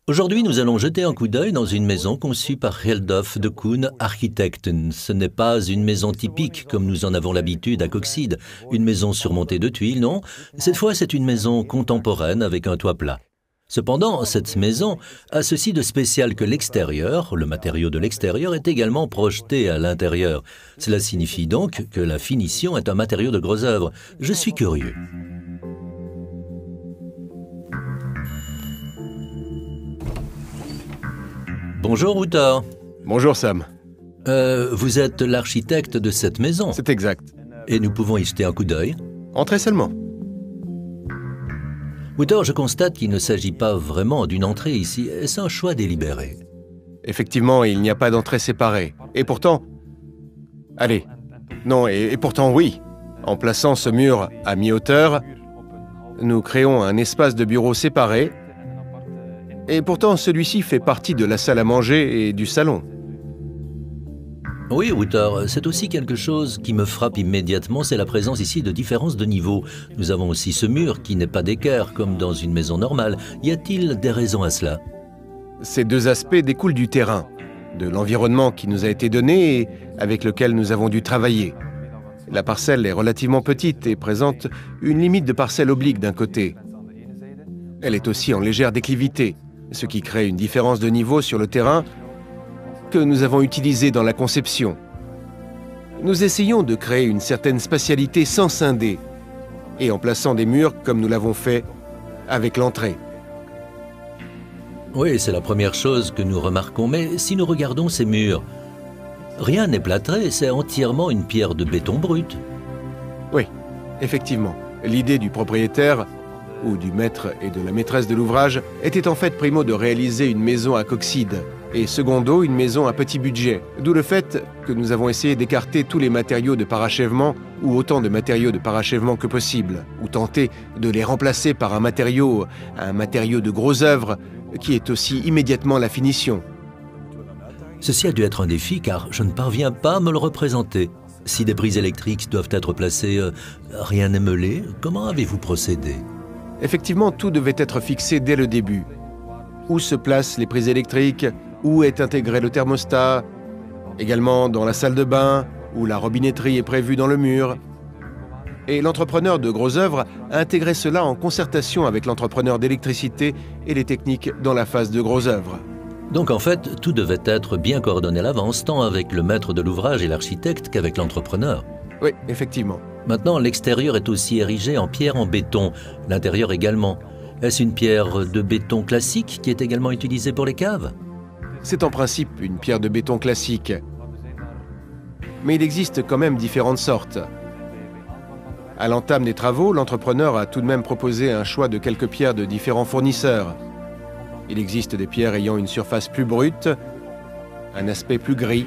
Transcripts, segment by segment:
Aujourd'hui, nous allons jeter un coup d'œil dans une maison conçue par Hildolf de Kuhn Architekten. Ce n'est pas une maison typique comme nous en avons l'habitude à Coxide, une maison surmontée de tuiles, non. Cette fois, c'est une maison contemporaine avec un toit plat. Cependant, cette maison a ceci de spécial que l'extérieur, le matériau de l'extérieur, est également projeté à l'intérieur. Cela signifie donc que la finition est un matériau de gros œuvre. Je suis curieux. Bonjour, Uta. Bonjour, Sam. Vous êtes l'architecte de cette maison. C'est exact. Et nous pouvons y jeter un coup d'œil. Entrez seulement. Uta, je constate qu'il ne s'agit pas vraiment d'une entrée ici. Est-ce un choix délibéré? Effectivement, il n'y a pas d'entrée séparée. Et pourtant... Allez. Non, et pourtant oui. En plaçant ce mur à mi-hauteur, nous créons un espace de bureau séparé. Et pourtant, celui-ci fait partie de la salle à manger et du salon. Oui, Uta, c'est aussi quelque chose qui me frappe immédiatement, c'est la présence ici de différences de niveau. Nous avons aussi ce mur qui n'est pas d'équerre, comme dans une maison normale. Y a-t-il des raisons à cela? Ces deux aspects découlent du terrain, de l'environnement qui nous a été donné et avec lequel nous avons dû travailler. La parcelle est relativement petite et présente une limite de parcelle oblique d'un côté. Elle est aussi en légère déclivité, ce qui crée une différence de niveau sur le terrain que nous avons utilisé dans la conception. Nous essayons de créer une certaine spatialité sans scinder et en plaçant des murs comme nous l'avons fait avec l'entrée. Oui, c'est la première chose que nous remarquons, mais si nous regardons ces murs, rien n'est plâtré, c'est entièrement une pierre de béton brut. Oui, effectivement. L'idée du propriétaire ou du maître et de la maîtresse de l'ouvrage était en fait primo de réaliser une maison à Coxide et secondo une maison à petit budget, d'où le fait que nous avons essayé d'écarter tous les matériaux de parachèvement ou autant de matériaux de parachèvement que possible, ou tenter de les remplacer par un matériau de gros œuvre qui est aussi immédiatement la finition. Ceci a dû être un défi car je ne parviens pas à me le représenter. Si des prises électriques doivent être placées, rien n'est meulé, comment avez-vous procédé? Effectivement, tout devait être fixé dès le début. Où se placent les prises électriques, où est intégré le thermostat, également dans la salle de bain, où la robinetterie est prévue dans le mur. Et l'entrepreneur de gros œuvres a intégré cela en concertation avec l'entrepreneur d'électricité et les techniques dans la phase de gros œuvres. Donc en fait, tout devait être bien coordonné à l'avance, tant avec le maître de l'ouvrage et l'architecte qu'avec l'entrepreneur. Oui, effectivement. Maintenant, l'extérieur est aussi érigé en pierre en béton, l'intérieur également. Est-ce une pierre de béton classique qui est également utilisée pour les caves? C'est en principe une pierre de béton classique. Mais il existe quand même différentes sortes. À l'entame des travaux, l'entrepreneur a tout de même proposé un choix de quelques pierres de différents fournisseurs. Il existe des pierres ayant une surface plus brute, un aspect plus gris.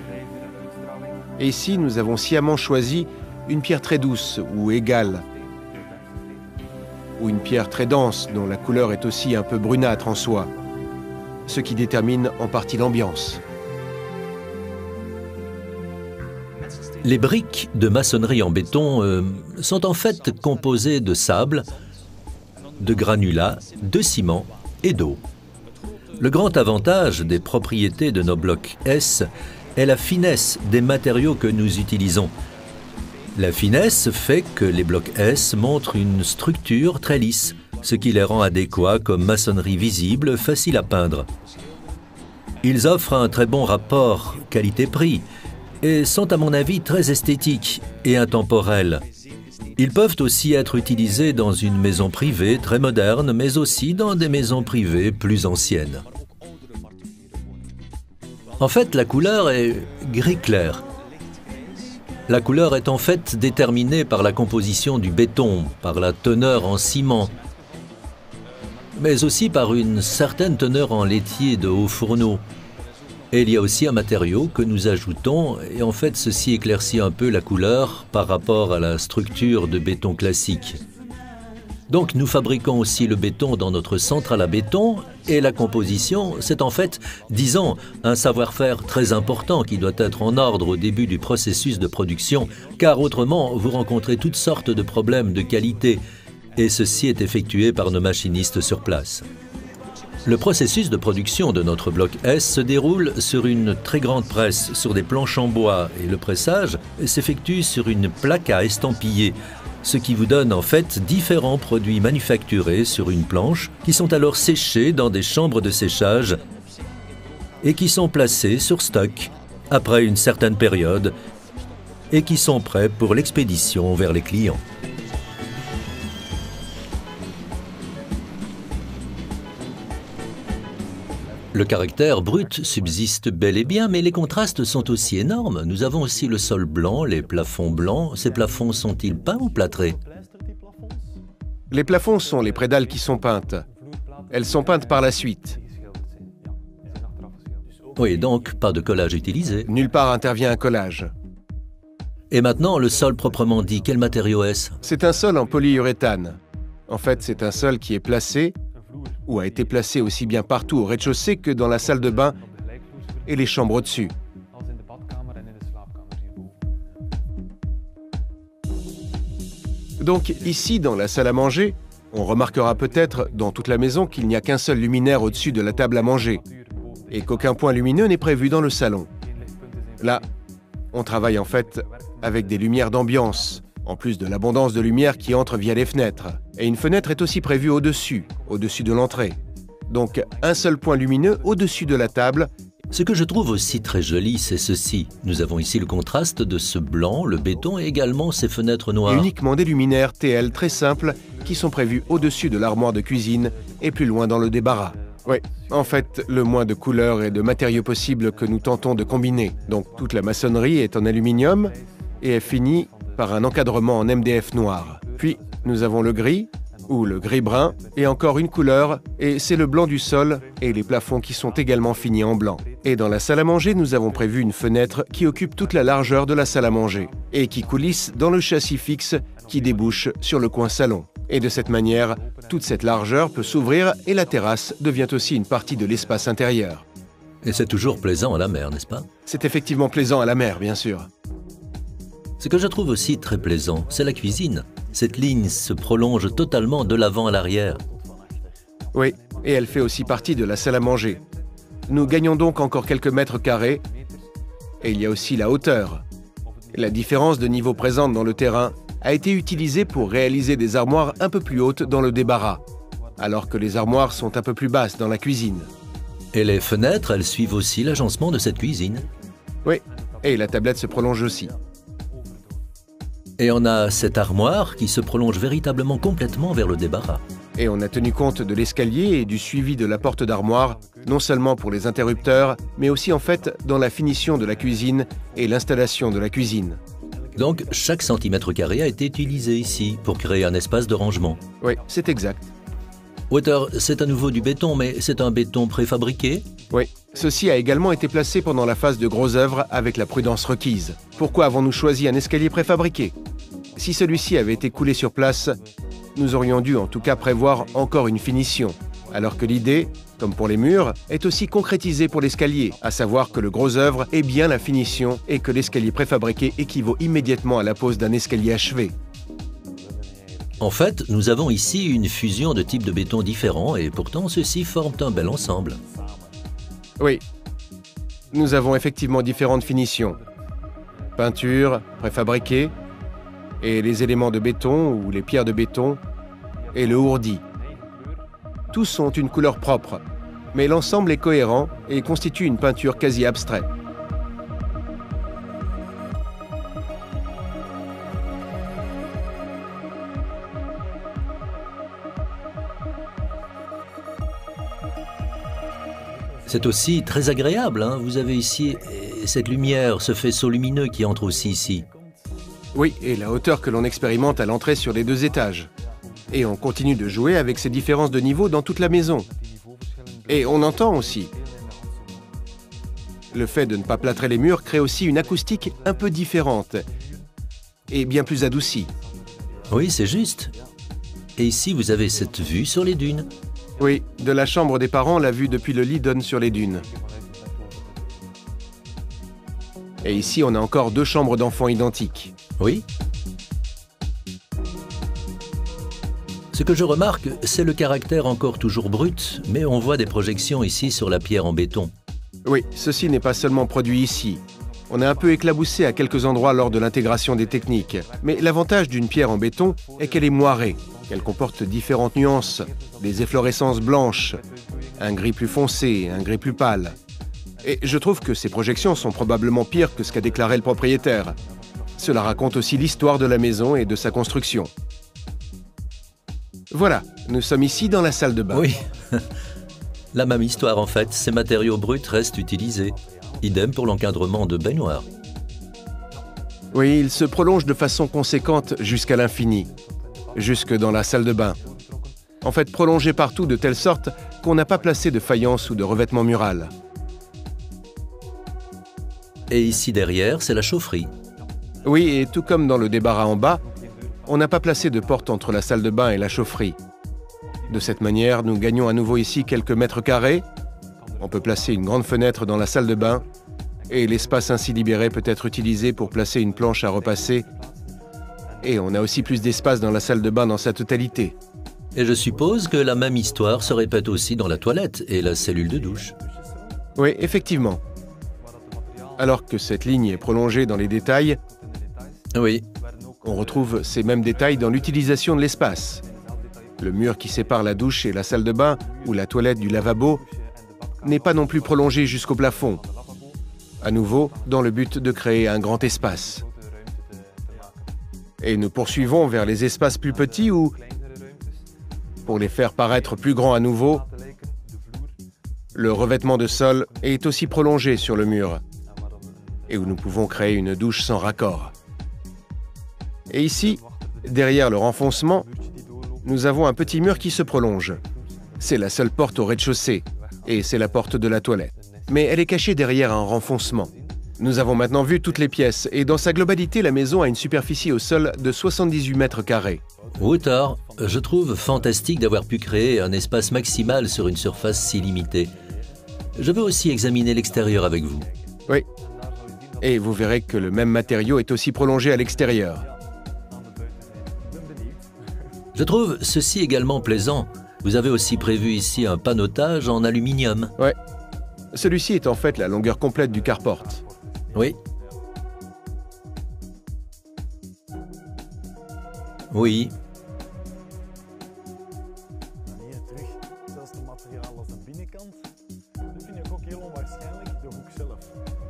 Et ici, nous avons sciemment choisi une pierre très douce ou égale, ou une pierre très dense dont la couleur est aussi un peu brunâtre en soi, ce qui détermine en partie l'ambiance. Les briques de maçonnerie en béton sont en fait composées de sable, de granulats, de ciment et d'eau. Le grand avantage des propriétés de nos blocs S est la finesse des matériaux que nous utilisons. La finesse fait que les blocs S montrent une structure très lisse, ce qui les rend adéquats comme maçonnerie visible, facile à peindre. Ils offrent un très bon rapport qualité-prix et sont à mon avis très esthétiques et intemporels. Ils peuvent aussi être utilisés dans une maison privée très moderne, mais aussi dans des maisons privées plus anciennes. En fait, la couleur est gris clair. La couleur est en fait déterminée par la composition du béton, par la teneur en ciment, mais aussi par une certaine teneur en laitier de haut fourneau. Et il y a aussi un matériau que nous ajoutons, et en fait ceci éclaircit un peu la couleur par rapport à la structure de béton classique. Donc nous fabriquons aussi le béton dans notre centrale à béton, et la composition, c'est en fait, disons, un savoir-faire très important qui doit être en ordre au début du processus de production, car autrement vous rencontrez toutes sortes de problèmes de qualité, et ceci est effectué par nos machinistes sur place. Le processus de production de notre bloc S se déroule sur une très grande presse, sur des planches en bois, et le pressage s'effectue sur une plaque à estampiller, ce qui vous donne en fait différents produits manufacturés sur une planche qui sont alors séchés dans des chambres de séchage et qui sont placés sur stock après une certaine période et qui sont prêts pour l'expédition vers les clients. Le caractère brut subsiste bel et bien, mais les contrastes sont aussi énormes. Nous avons aussi le sol blanc, les plafonds blancs. Ces plafonds sont-ils peints ou plâtrés? Les plafonds sont les prédales qui sont peintes. Elles sont peintes par la suite. Oui, donc pas de collage utilisé. Nulle part intervient un collage. Et maintenant, le sol proprement dit, quel matériau est-ce? C'est un sol en polyuréthane. En fait, c'est un sol qui est placé ou a été placé aussi bien partout au rez-de-chaussée que dans la salle de bain et les chambres au-dessus. Donc ici, dans la salle à manger, on remarquera peut-être dans toute la maison qu'il n'y a qu'un seul luminaire au-dessus de la table à manger et qu'aucun point lumineux n'est prévu dans le salon. Là, on travaille en fait avec des lumières d'ambiance, en plus de l'abondance de lumière qui entre via les fenêtres. Et une fenêtre est aussi prévue au-dessus de l'entrée. Donc un seul point lumineux au-dessus de la table. Ce que je trouve aussi très joli, c'est ceci. Nous avons ici le contraste de ce blanc, le béton et également ces fenêtres noires. Et uniquement des luminaires TL très simples qui sont prévus au-dessus de l'armoire de cuisine et plus loin dans le débarras. Oui, en fait, le moins de couleurs et de matériaux possibles que nous tentons de combiner. Donc toute la maçonnerie est en aluminium et est finie par un encadrement en MDF noir. Puis nous avons le gris, ou le gris-brun, et encore une couleur, et c'est le blanc du sol et les plafonds qui sont également finis en blanc. Et dans la salle à manger, nous avons prévu une fenêtre qui occupe toute la largeur de la salle à manger, et qui coulisse dans le châssis fixe qui débouche sur le coin salon. Et de cette manière, toute cette largeur peut s'ouvrir et la terrasse devient aussi une partie de l'espace intérieur. Et c'est toujours plaisant à la mer, n'est-ce pas? C'est effectivement plaisant à la mer, bien sûr. Ce que je trouve aussi très plaisant, c'est la cuisine. Cette ligne se prolonge totalement de l'avant à l'arrière. Oui, et elle fait aussi partie de la salle à manger. Nous gagnons donc encore quelques mètres carrés, et il y a aussi la hauteur. La différence de niveau présente dans le terrain a été utilisée pour réaliser des armoires un peu plus hautes dans le débarras, alors que les armoires sont un peu plus basses dans la cuisine. Et les fenêtres, elles suivent aussi l'agencement de cette cuisine. Oui, et la tablette se prolonge aussi. Et on a cette armoire qui se prolonge véritablement complètement vers le débarras. Et on a tenu compte de l'escalier et du suivi de la porte d'armoire, non seulement pour les interrupteurs, mais aussi en fait dans la finition de la cuisine et l'installation de la cuisine. Donc chaque centimètre carré a été utilisé ici pour créer un espace de rangement. Oui, c'est exact. Walter, c'est à nouveau du béton, mais c'est un béton préfabriqué? Oui, ceci a également été placé pendant la phase de gros œuvre avec la prudence requise. Pourquoi avons-nous choisi un escalier préfabriqué? Si celui-ci avait été coulé sur place, nous aurions dû en tout cas prévoir encore une finition. Alors que l'idée, comme pour les murs, est aussi concrétisée pour l'escalier, à savoir que le gros œuvre est bien la finition et que l'escalier préfabriqué équivaut immédiatement à la pose d'un escalier achevé. En fait, nous avons ici une fusion de types de béton différents et pourtant ceux-ci forment un bel ensemble. Oui, nous avons effectivement différentes finitions. Peinture, préfabriquée, et les éléments de béton ou les pierres de béton, et le ourdi. Tous ont une couleur propre, mais l'ensemble est cohérent et constitue une peinture quasi abstraite. C'est aussi très agréable, hein. Vous avez ici cette lumière, ce faisceau lumineux qui entre aussi ici. Oui, et la hauteur que l'on expérimente à l'entrée sur les 2 étages. Et on continue de jouer avec ces différences de niveau dans toute la maison. Et on entend aussi. Le fait de ne pas plâtrer les murs crée aussi une acoustique un peu différente et bien plus adoucie. Oui, c'est juste. Et ici, vous avez cette vue sur les dunes. Oui, de la chambre des parents, la vue depuis le lit donne sur les dunes. Et ici, on a encore 2 chambres d'enfants identiques. Oui. Ce Ce que je remarque, c'est le caractère encore toujours brut, mais on voit des projections ici sur la pierre en béton. Oui, ceci n'est pas seulement produit ici. On a un peu éclaboussé à quelques endroits lors de l'intégration des techniques. Mais l'avantage d'une pierre en béton est qu'elle est moirée, qu'elle comporte différentes nuances, des efflorescences blanches, un gris plus foncé, un gris plus pâle. Et je trouve que ces projections sont probablement pires que ce qu'a déclaré le propriétaire. Cela raconte aussi l'histoire de la maison et de sa construction. Voilà, nous sommes ici dans la salle de bain. Oui, la même histoire en fait, ces matériaux bruts restent utilisés. Idem pour l'encadrement de baignoire. Oui, il se prolonge de façon conséquente jusqu'à l'infini, jusque dans la salle de bain. En fait, prolongé partout de telle sorte qu'on n'a pas placé de faïence ou de revêtement mural. Et ici derrière, c'est la chaufferie. Oui, et tout comme dans le débarras en bas, on n'a pas placé de porte entre la salle de bain et la chaufferie. De cette manière, nous gagnons à nouveau ici quelques mètres carrés. On peut placer une grande fenêtre dans la salle de bain et l'espace ainsi libéré peut être utilisé pour placer une planche à repasser. Et on a aussi plus d'espace dans la salle de bain dans sa totalité. Et je suppose que la même histoire se répète aussi dans la toilette et la cellule de douche. Oui, effectivement. Alors que cette ligne est prolongée dans les détails, Oui, on retrouve ces mêmes détails dans l'utilisation de l'espace. Le mur qui sépare la douche et la salle de bain, ou la toilette du lavabo, n'est pas non plus prolongé jusqu'au plafond. À nouveau, dans le but de créer un grand espace. Et nous poursuivons vers les espaces plus petits où, pour les faire paraître plus grands à nouveau, le revêtement de sol est aussi prolongé sur le mur, et où nous pouvons créer une douche sans raccord. Et ici, derrière le renfoncement, nous avons un petit mur qui se prolonge. C'est la seule porte au rez-de-chaussée, et c'est la porte de la toilette. Mais elle est cachée derrière un renfoncement. Nous avons maintenant vu toutes les pièces, et dans sa globalité, la maison a une superficie au sol de 78 mètres carrés. Woutard, je trouve fantastique d'avoir pu créer un espace maximal sur une surface si limitée. Je veux aussi examiner l'extérieur avec vous. Oui. Et vous verrez que le même matériau est aussi prolongé à l'extérieur. Je trouve ceci également plaisant. Vous avez aussi prévu ici un panotage en aluminium. Ouais. Celui-ci est en fait la longueur complète du carport. Oui. Oui.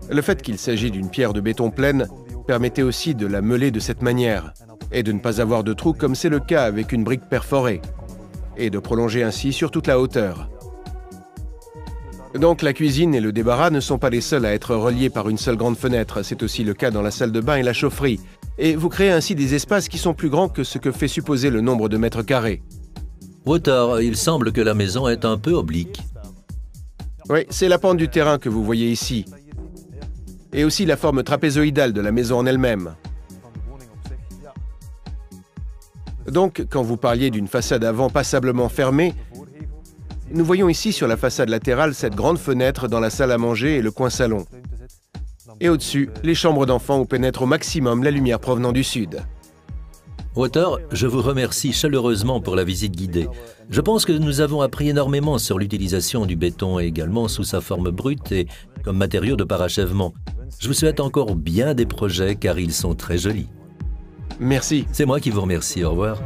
Le fait qu'il s'agit d'une pierre de béton pleine permettait aussi de la meuler de cette manière et de ne pas avoir de trou comme c'est le cas avec une brique perforée et de prolonger ainsi sur toute la hauteur. Donc la cuisine et le débarras ne sont pas les seuls à être reliés par une seule grande fenêtre, c'est aussi le cas dans la salle de bain et la chaufferie. Et vous créez ainsi des espaces qui sont plus grands que ce que fait supposer le nombre de mètres carrés. Woutard, il semble que la maison est un peu oblique. Oui, c'est la pente du terrain que vous voyez ici. Et aussi la forme trapézoïdale de la maison en elle-même. Donc, quand vous parliez d'une façade avant passablement fermée, nous voyons ici sur la façade latérale cette grande fenêtre dans la salle à manger et le coin salon. Et au-dessus, les chambres d'enfants où pénètre au maximum la lumière provenant du sud. Woutard, je vous remercie chaleureusement pour la visite guidée. Je pense que nous avons appris énormément sur l'utilisation du béton et également sous sa forme brute et comme matériau de parachèvement. Je vous souhaite encore bien des projets car ils sont très jolis. Merci. C'est moi qui vous remercie. Au revoir.